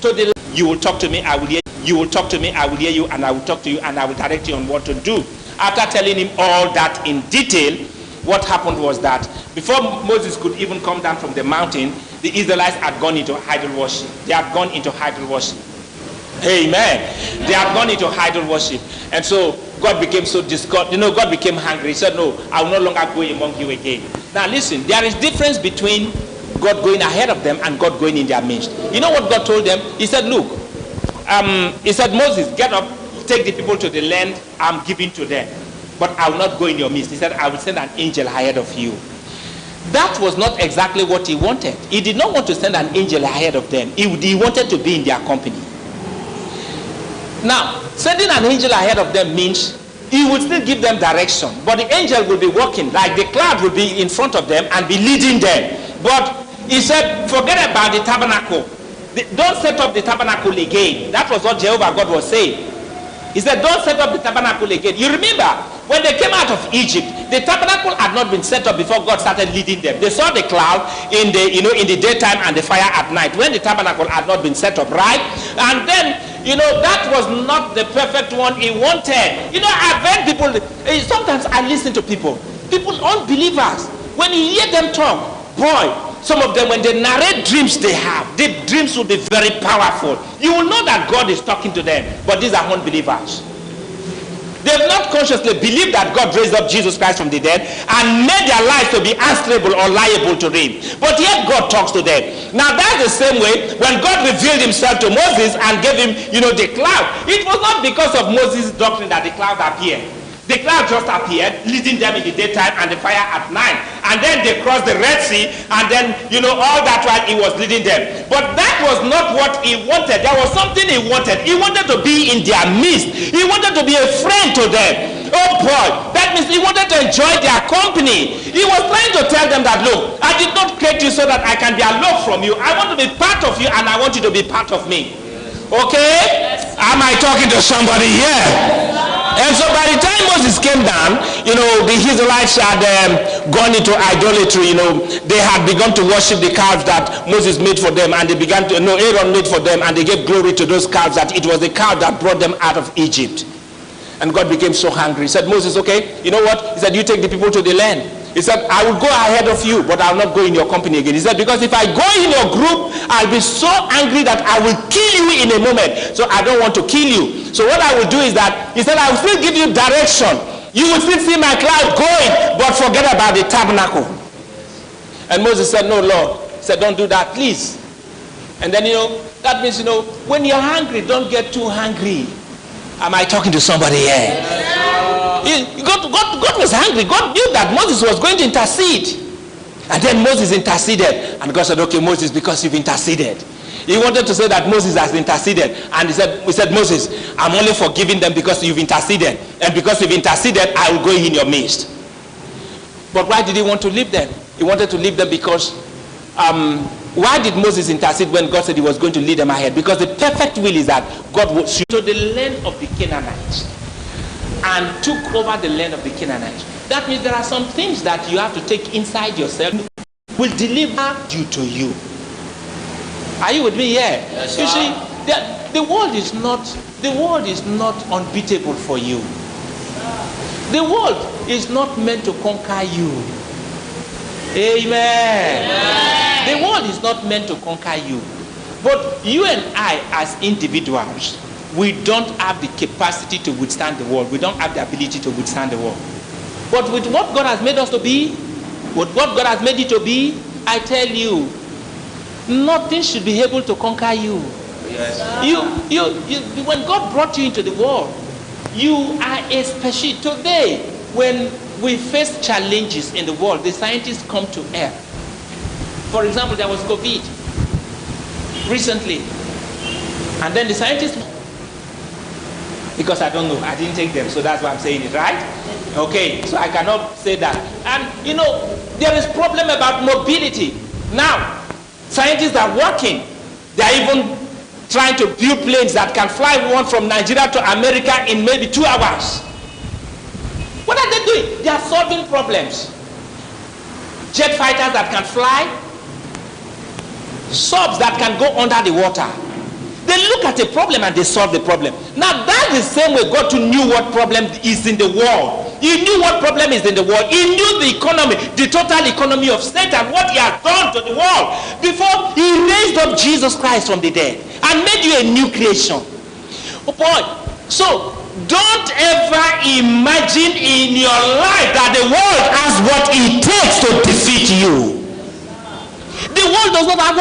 to the you will talk to me, I will hear you. You will talk to me, I will hear you, and I will talk to you, and I will direct you on what to do. After telling him all that in detail, what happened was that before Moses could even come down from the mountain, the Israelites had gone into idol worship. They had gone into idol worship. Amen. They had gone into idol worship. And so God became so disgusted. God became hungry. He said, no, I will no longer go among you again. Now listen, there is difference between God going ahead of them and God going in their midst. You know what God told them? He said, look, he said, Moses, get up, take the people to the land I'm giving to them. But I will not go in your midst. He said, I will send an angel ahead of you. That was not exactly what he wanted. He did not want to send an angel ahead of them. He wanted to be in their company. Now, sending an angel ahead of them means he will still give them direction. But the angel will be walking, like the cloud will be in front of them and be leading them. But he said, forget about the tabernacle. Don't set up the tabernacle again. That was what Jehovah God was saying. He said, don't set up the tabernacle again. You remember, when they came out of Egypt, the tabernacle had not been set up before God started leading them. They saw the cloud in the daytime and the fire at night, when the tabernacle had not been set up, right? And then, that was not the perfect one he wanted. I've heard people, sometimes I listen to people, unbelievers, when you hear them talk, boy, some of them, when they narrate dreams they have, the dreams will be very powerful. You will know that God is talking to them, but these are unbelievers. They've not consciously believed that God raised up Jesus Christ from the dead and made their lives to be answerable or liable to him. But yet God talks to them. Now that's the same way when God revealed himself to Moses and gave him, the cloud. It was not because of Moses' doctrine that the cloud appeared. The cloud just appeared, leading them in the daytime and the fire at night. And then they crossed the Red Sea, and then, all that while he was leading them. But that was not what he wanted. There was something he wanted. He wanted to be in their midst. He wanted to be a friend to them. Oh boy, that means he wanted to enjoy their company. He was trying to tell them that, look, I did not create you so that I can be aloof from you. I want to be part of you, and I want you to be part of me. Okay? Am I talking to somebody here? And so by the time Moses came down, the Israelites had gone into idolatry. They had begun to worship the calves that Moses made for them, and they began to, Aaron made for them, and they gave glory to those calves, that it was the calf that brought them out of Egypt. And God became so hungry. He said, Moses, okay, you know what? He said, you take the people to the land. He said, I will go ahead of you, but I will not go in your company again. He said, because if I go in your group, I'll be so angry that I will kill you in a moment. So I don't want to kill you. So what I will do is that, he said, I will still give you direction. You will still see my cloud going, but forget about the tabernacle. And Moses said, no, Lord. He said, don't do that, please. And then, that means, when you're hungry, don't get too hungry. Am I talking to somebody here? God was hungry. God knew that Moses was going to intercede. And then Moses interceded. And God said, okay, Moses, because you've interceded. He wanted to say that Moses has interceded. And he said, Moses, I'm only forgiving them because you've interceded. And because you've interceded, I will go in your midst. But why did he want to leave them? He wanted to leave them because why did Moses intercede when God said he was going to lead them ahead? Because the perfect will is that God would to the land of the Canaanites and took over the land of the Canaanites. That means there are some things that you have to take inside yourself, will deliver you to you. Are you with me here? Yes, you see, the world is not unbeatable for you. The world is not meant to conquer you. Amen. The world is not meant to conquer you. But you and I as individuals, we don't have the capacity to withstand the world. We don't have the ability to withstand the world. But with what God has made us to be, with what God has made you to be, I tell you, nothing should be able to conquer you. Yes. When God brought you into the world, you are a species. Today, when we face challenges in the world, the scientists come to Earth. For example, there was COVID recently. And then the scientists, because I don't know, I didn't take them, so that's why I'm saying it, right? Okay, so I cannot say that. And there is problem about mobility. Now, scientists are working. They are even trying to build planes that can fly one from Nigeria to America in maybe 2 hours. What are they doing? They are solving problems. Jet fighters that can fly, subs that can go under the water. They look at a problem and they solve the problem. Now that's the same way God too knew what problem is in the world. He knew what problem is in the world. He knew the economy, the total economy of Satan, what he has done to the world before he raised up Jesus Christ from the dead and made you a new creation. Oh boy. So don't ever imagine in your life that the world has what it takes to defeat you. The world does not have